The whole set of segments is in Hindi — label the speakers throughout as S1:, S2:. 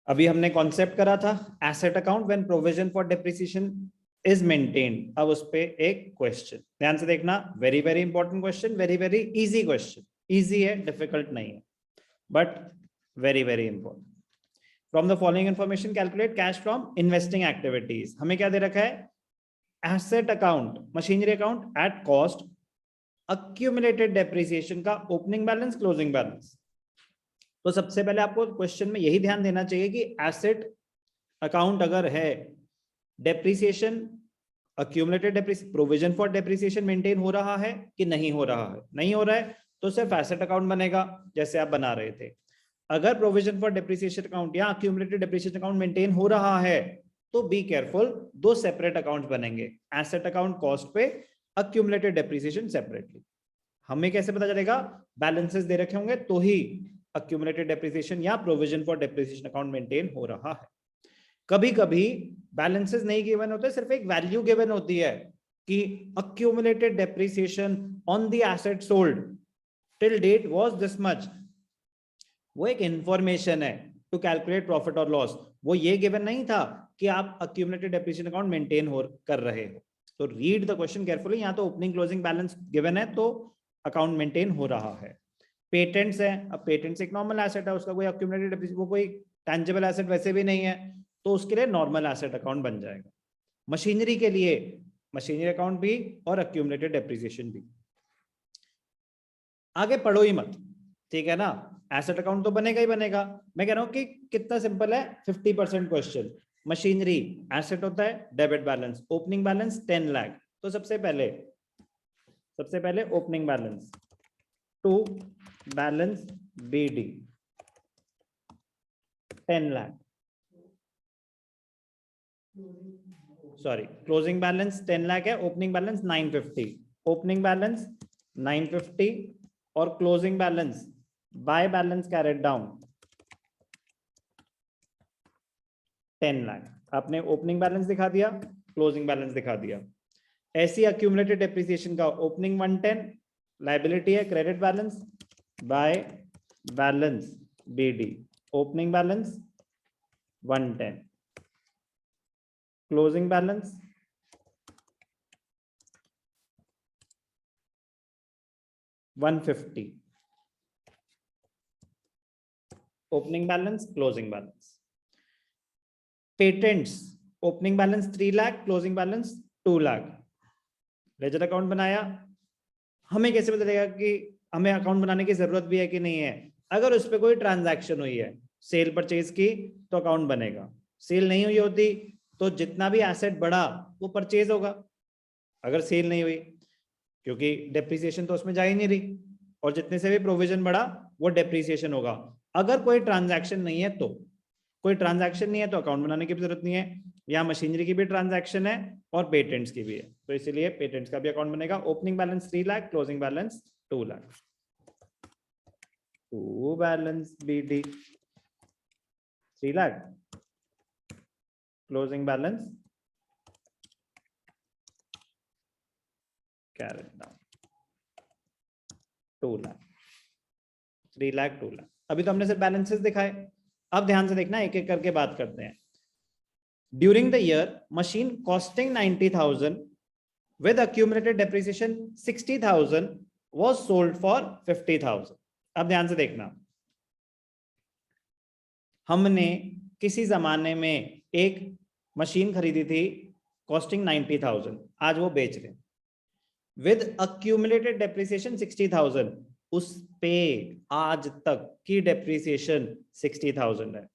S1: अभी हमने कॉन्सेप्ट करा था asset account when provision for depreciation is maintained. अब उस पे एक क्वेश्चन ध्यान से देखना, very very important question, very very easy question, easy है, डिफिकल्ट नहीं है, but very very important. From the following information calculate cash from investing activities. हमें क्या दे रखा है, asset account machinery account at cost, accumulated depreciation का ओपनिंग बैलेंस क्लोजिंग बैलेंस। तो सबसे पहले आपको क्वेश्चन में यही ध्यान देना चाहिए कि एसेट अकाउंट अगर है, depreciation accumulated depreciation provision for depreciation maintain हो रहा है कि नहीं हो रहा है। नहीं हो रहा है तो सिर्फ एसेट अकाउंट बनेगा जैसे आप बना रहे थे। अगर प्रोविजन फॉर डेप्रिसिएशन अकाउंट या अक्यूमुलेटेड डेप्रिसिएशन अकाउंट मेंटेन हो रहा है तो बी केयरफुल, दो सेपरेट अकाउंट बनेंगे, एसेट अकाउंट कॉस्ट पे, अक्यूमुलेटेड डेप्रिसिएशन सेपरेटली। हमें कैसे पता चलेगा, बैलेंसेस दे रखे होंगे तो ही अक्यूमुलेटेड डेप्रिसिएशन या provision for depreciation account maintain हो रहा है। कभी कभी बैलेंसेस नहीं गिवन होते, सिर्फ एक वैल्यू गिवन होती है कि accumulated depreciation on the asset sold till date was this much. वो एक इंफॉर्मेशन है टू कैलकुलेट प्रॉफिट और लॉस, वो ये गिवन नहीं था कि आप अक्यूमुलेटेड डेप्रिसिएशन अकाउंट मेंटेन कर रहे हो। तो रीड द क्वेश्चन केयरफुली, यहाँ तो ओपनिंग क्लोजिंग बैलेंस गिवन है तो अकाउंट मेंटेन हो रहा है। पेटेंट्स है, अब पेटेंट्स एक नॉर्मल एसेट है, उसका कोई अक्यूमुलेटेड डेप्रिसिएशन, वो कोई टैंजिबल एसेट वैसे भी नहीं है, तो उसके लिए नॉर्मल एसेट अकाउंट बन जाएगा। मशीनरी के लिए मशीनरी अकाउंट भी और अक्यूमुलेटेड डेप्रिसिएशन भी। आगे पढ़ो ही मत, ठीक है ना, एसेट अकाउंट तो बनेगा ही बनेगा। मैं कह रहा हूं कि कितना सिंपल है, 50% क्वेश्चन। मशीनरी एसेट होता है, debit balance, opening balance 10 lakh. तो सबसे पहले opening balance to balance BD 10 lakh, sorry closing balance 10 lakh है, ओपनिंग बैलेंस 950, ओपनिंग बैलेंस 950 और closing balance by balance carried down 10 lakh. आपने ओपनिंग बैलेंस दिखा दिया, क्लोजिंग बैलेंस दिखा दिया। ऐसी अक्यूमुलेटेड डेप्रिसिएशन का ओपनिंग 110, लायबिलिटी है credit balance by balance BD, opening balance 110, closing balance 150, opening balance closing balance. Patents opening balance 3 lakh, closing balance 2 lakh. Ledger account बनाया, हमें कैसे पता चलेगा कि हमें अकाउंट बनाने की जरूरत भी है कि नहीं है? अगर उस पर कोई ट्रांजैक्शन हुई है, सेल परचेज की, तो अकाउंट बनेगा। सेल नहीं हुई होती तो जितना भी एसेट बढ़ा वो परचेज होगा, अगर सेल नहीं हुई, क्योंकि डेप्रिसिएशन तो उसमें जा ही नहीं रही, और जितने से भी प्रोविजन बढ़ा वो डेप्रिसिएशन होगा। अगर कोई ट्रांजैक्शन नहीं है तो, कोई ट्रांजैक्शन नहीं है तो अकाउंट बनाने की भी जरूरत नहीं है। यहाँ मशीनरी की भी ट्रांजैक्शन है और पेटेंट्स की भी है, तो इसीलिए पेटेंट्स का भी अकाउंट बनेगा। Opening balance 3 lakh, closing balance 2 lakh. To balance BD 3 lakh, closing balance carried down 2 lakh, 3 lakh 2 lakh. अभी तो हमने सिर्फ बैलेंसेस दिखाए, अब ध्यान से देखना, एक एक करके बात करते हैं। During the year machine costing 90,000 with accumulated depreciation 60,000 was sold for 50,000। अब ध्यान से देखना, हमने किसी जमाने में एक मशीन खरीदी थी कॉस्टिंग 90,000, आज वो बेच रहे, विद accumulated depreciation 60,000, उस पे आज तक की डेप्रिसिएशन 60,000 है।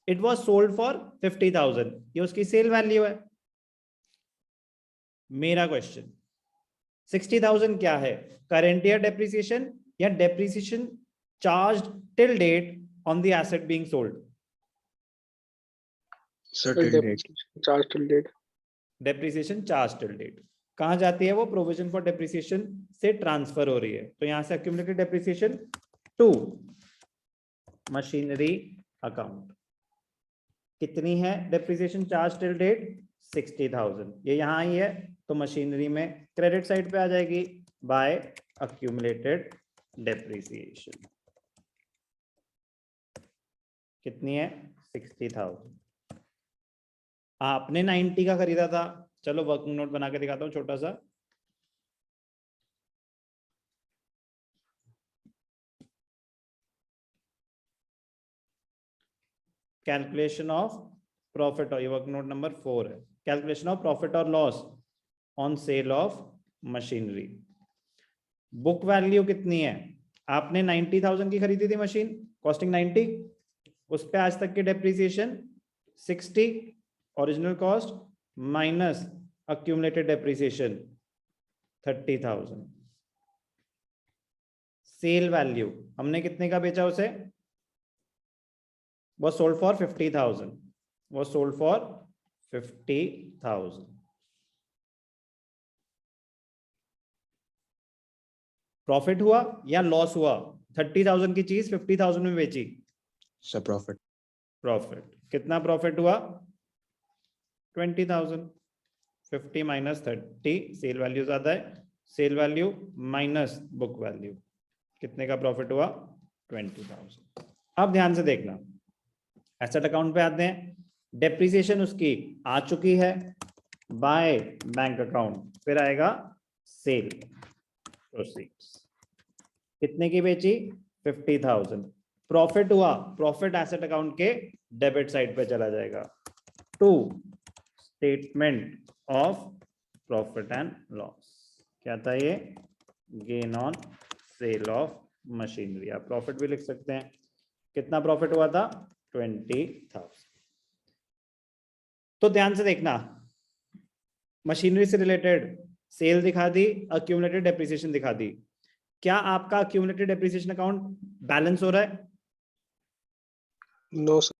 S1: इट वॉज सोल्ड फॉर 50,000, ये उसकी सेल वैल्यू है। मेरा क्वेश्चन, 60,000 क्या है, करेंट ईयर डेप्रिसिएशन या depreciation charged till date on the asset being sold?
S2: Charge till date.
S1: Depreciation charge till date कहां जाती है? वो प्रोविजन फॉर डेप्रिसिएशन से ट्रांसफर हो रही है, तो यहां से accumulated depreciation to machinery account कितनी है? डेप्रिसिएशन चार्ज टिल डेट 60,000, ये यहां आई है तो मशीनरी में क्रेडिट साइड पे आ जाएगी बाय अक्यूमुलेटेड डेप्रिसिएशन। कितनी है? 60,000। आपने 90 का खरीदा था, चलो वर्किंग नोट बना के दिखाता हूँ छोटा सा। कैलकुलेशन ऑफ प्रॉफिट, और ये वर्किंग नोट नंबर 4 है। कैलकुलेशन ऑफ प्रॉफिट और loss on sale of machinery. Book value कितनी है? आपने 90,000 की खरीदी थी मशीन, कॉस्टिंग 90, उस पे आज तक की depreciation 60, original cost minus accumulated depreciation 30,000। Sale value हमने कितने का बेचा उसे? was sold for 50,000, was sold for 50,000। Profit हुआ या लॉस हुआ? 30,000 की चीज 50,000 में बेची,
S3: सर प्रॉफिट।
S1: प्रॉफिट। कितना प्रॉफिट हुआ? 20,000। 50 माइनस 30, सेल वैल्यू ज्यादा है, sale value minus book value, कितने का प्रॉफिट हुआ? 20,000। अब ध्यान से देखना, एसेट अकाउंट पे आते हैं। डेप्रिसिएशन उसकी आ चुकी है बाय बैंक अकाउंट, फिर आएगा सेल प्रोसीड्स। कितने की बेची? 50,000। प्रॉफिट हुआ, प्रॉफिट एसेट अकाउंट के डेबिट साइड पे चला जाएगा to statement of profit and loss. क्या था ये? Gain on sale of machinery. आप प्रॉफिट भी लिख सकते हैं। कितना प्रॉफिट हुआ था? 20,000। तो ध्यान से देखना, मशीनरी से रिलेटेड सेल दिखा दी, अक्यूमुलेटेड डेप्रिसिएशन दिखा दी। क्या आपका अक्यूमुलेटेड डेप्रिसिएशन अकाउंट बैलेंस हो रहा है?
S2: No sir.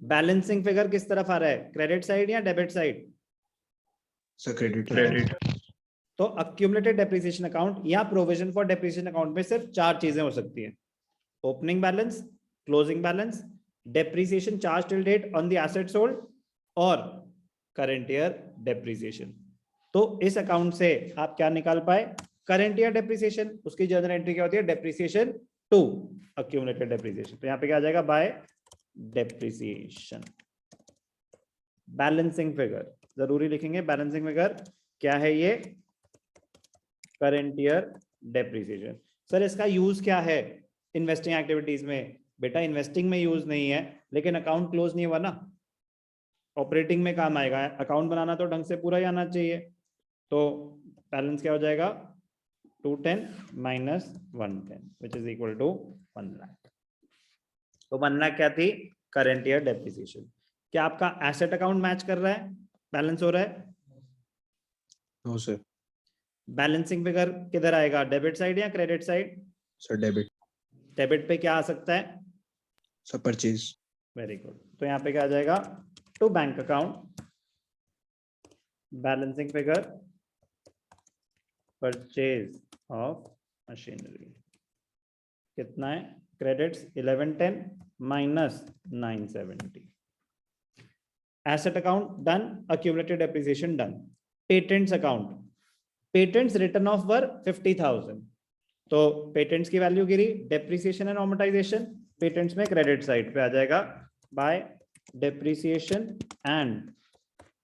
S1: बैलेंसिंग फिगर किस तरफ आ रहा है, क्रेडिट साइड या डेबिट साइड?
S3: Sir credit.
S1: तो अक्यूमुलेटेड डेप्रिसिएशन अकाउंट या प्रोविजन फॉर डेप्रिसिएशन अकाउंट में सिर्फ 4 चीजें हो सकती हैं: opening balance, closing balance, depreciation charge till date on the asset sold, और करंट ईयर डेप्रिसिएशन। तो इस अकाउंट से आप क्या निकाल पाए? Current year depreciation. उसकी जर्नल एंट्री क्या होती है? Depreciation to accumulated depreciation. तो यहाँ पे क्या आ जाएगा? Bye depreciation. बैलेंसिंग फिगर जरूरी लिखेंगे। बैलेंसिंग फिगर क्या है? ये करंट ईयर डेप्रिसिएशन। सर इसका यूज क्या है इन्वेस्टिंग एक्टिविटीज में? बेटा इन्वेस्टिंग में यूज नहीं है, लेकिन अकाउंट क्लोज नहीं हुआ ना, ऑपरेटिंग में काम आएगा। अकाउंट बनाना तो ढंग से पूरा ही आना चाहिए। तो बैलेंस क्या हो जाएगा? 210 minus 110 which is equal to 1 lakh. तो 1 लाख क्या थी? Current year depreciation. क्या आपका एसेट अकाउंट मैच कर रहा है? बैलेंस हो रहा है?
S3: No sir.
S1: बैलेंसिंग फिगर किधर आएगा, डेबिट साइड या credit side?
S3: Sir debit.
S1: Debit पे क्या आ सकता है?
S3: Sir purchase.
S1: Very good. तो यहाँ पे क्या आ जाएगा? To bank account, balancing figure, purchase of machinery. कितना है? Credits 1110 minus 970। Asset account done, accumulated depreciation done. Patents account, patents written off worth 50,000। तो पेटेंट्स की वैल्यू गिरी, डेप्रिसिएशन एंड अमोर्टाइजेशन पेटेंट्स में क्रेडिट साइड पे आ जाएगा बाय डेप्रिसिएशन एंड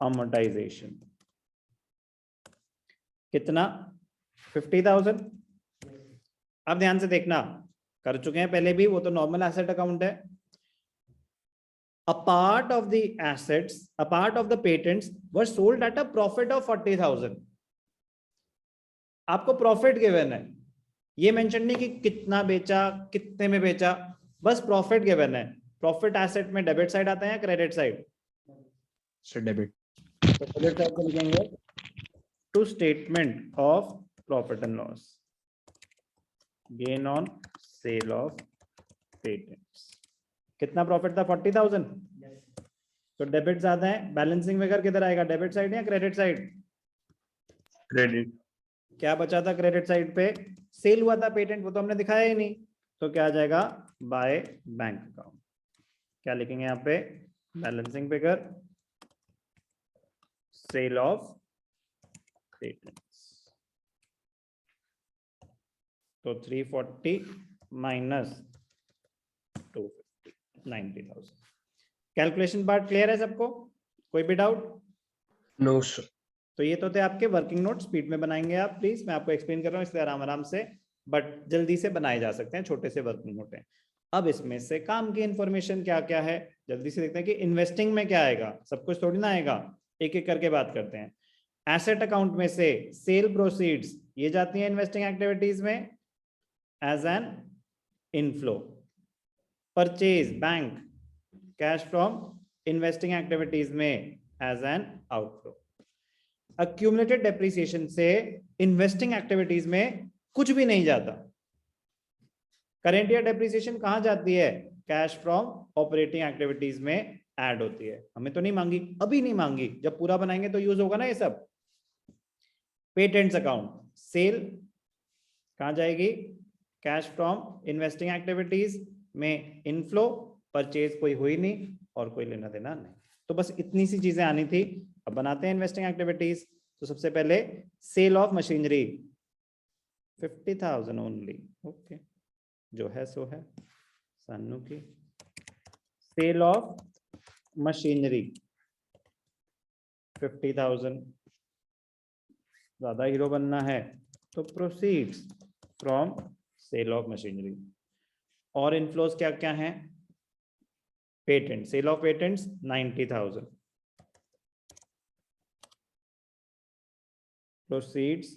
S1: अमोर्टाइजेशन। कितना? 50,000। अब ध्यान से देखना, कर चुके हैं पहले भी, वो तो नॉर्मल एसेट अकाउंट है। A part of the assets, a part of the patents were sold at a profit of 40,000। आपको प्रॉफिट गिवन है, ये मेंशन नहीं कि कितना बेचा, कितने में बेचा, बस प्रॉफिट गिवन है। प्रॉफिट एसेट में डेबिट साइड आता है या क्रेडिट साइड?
S3: Sir debit.
S1: तो क्रेडिट साइड को लिखेंगे to statement of profit and loss, gain on sale of patents. कितना प्रॉफिट था? 40,000। तो डेबिट ज्यादा है, बैलेंसिंग फिगर किधर आएगा, डेबिट साइड या क्रेडिट साइड?
S3: क्रेडिट।
S1: क्या बचा था क्रेडिट साइड पे? सेल हुआ था पेटेंट, वो तो हमने दिखाया ही नहीं। तो क्या आ जाएगा? By bank account. क्या लिखेंगे यहाँ पे? Balancing figure, sale of patents. तो 340 माइनस 250, 90,000। कैलकुलेशन पार्ट क्लियर है सबको? कोई भी डाउट?
S3: No, sir.
S1: तो ये तो थे आपके वर्किंग नोट, स्पीड में बनाएंगे आप प्लीज, मैं आपको एक्सप्लेन कर रहा हूँ इसलिए आराम आराम से, बट जल्दी से बनाए जा सकते हैं, छोटे से वर्किंग नोट हैं। अब इसमें से काम की इंफॉर्मेशन क्या क्या है जल्दी से देखते हैं कि इन्वेस्टिंग में क्या आएगा, सब कुछ थोड़ी ना आएगा, एक एक करके बात करते हैं। एसेट अकाउंट में से सेल प्रोसीड्स ये जाती है इन्वेस्टिंग एक्टिविटीज में as an inflow. Purchase bank cash from investing activities में as an outflow. Accumulated depreciation से इन्वेस्टिंग एक्टिविटीज में कुछ भी नहीं जाता। करेंट ईयर डेप्रिसिएशन कहां जाती है? कैश फ्रॉम ऑपरेटिंग एक्टिविटीज में ऐड होती है। हमें तो नहीं मांगी, अभी नहीं मांगी, जब पूरा बनाएंगे तो यूज होगा ना ये सब। पेटेंट्स अकाउंट सेल कहां जाएगी? कैश फ्रॉम इन्वेस्टिंग एक्टिविटीज में इनफ्लो। परचेज कोई हुई नहीं और कोई लेना देना नहीं, तो बस इतनी सी चीजें आनी थी। अब बनाते हैं इन्वेस्टिंग एक्टिविटीज। तो सबसे पहले sale of machinery 50,000 only, okay, जो है सो है। सानू की सेल ऑफ मशीनरी 50,000, ज्यादा हीरो बनना है तो proceeds from sale of machinery. और इनफ्लोज क्या क्या है? Patent, sale of patents 90,000, proceeds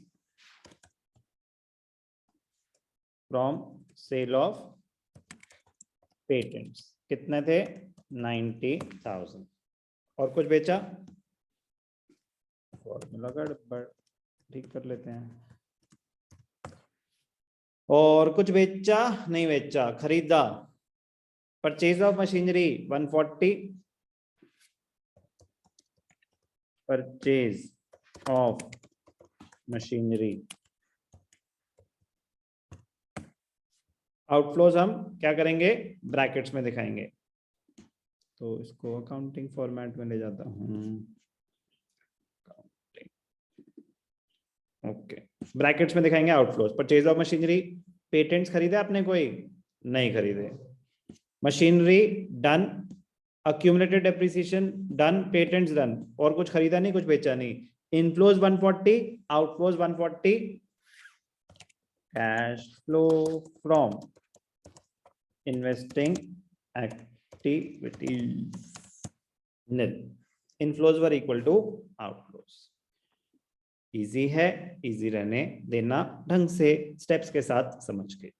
S1: from sale of patents कितने थे? 90,000। और कुछ बेचा? फॉर्मूला गड़बड़, ठीक कर लेते हैं। और कुछ बेचा? नहीं बेचा, खरीदा। Purchase of machinery 140, purchase of machinery. Outflows हम क्या करेंगे? ब्रैकेट्स में दिखाएंगे, तो इसको अकाउंटिंग फॉर्मेट में ले जाता हूं। ओके, ब्रैकेट्स में दिखाएंगे outflows. Purchase of machinery, patents खरीदे आपने? कोई नहीं खरीदे। Machinery done, accumulated depreciation done, patents done, और कुछ खरीदा नहीं, कुछ बेचा नहीं। Inflows 140, outflows 140, cash flow from investing activities nil. Inflows were equal to outflows. Easy है, इजी रहने देना ढंग से स्टेप्स के साथ समझ के।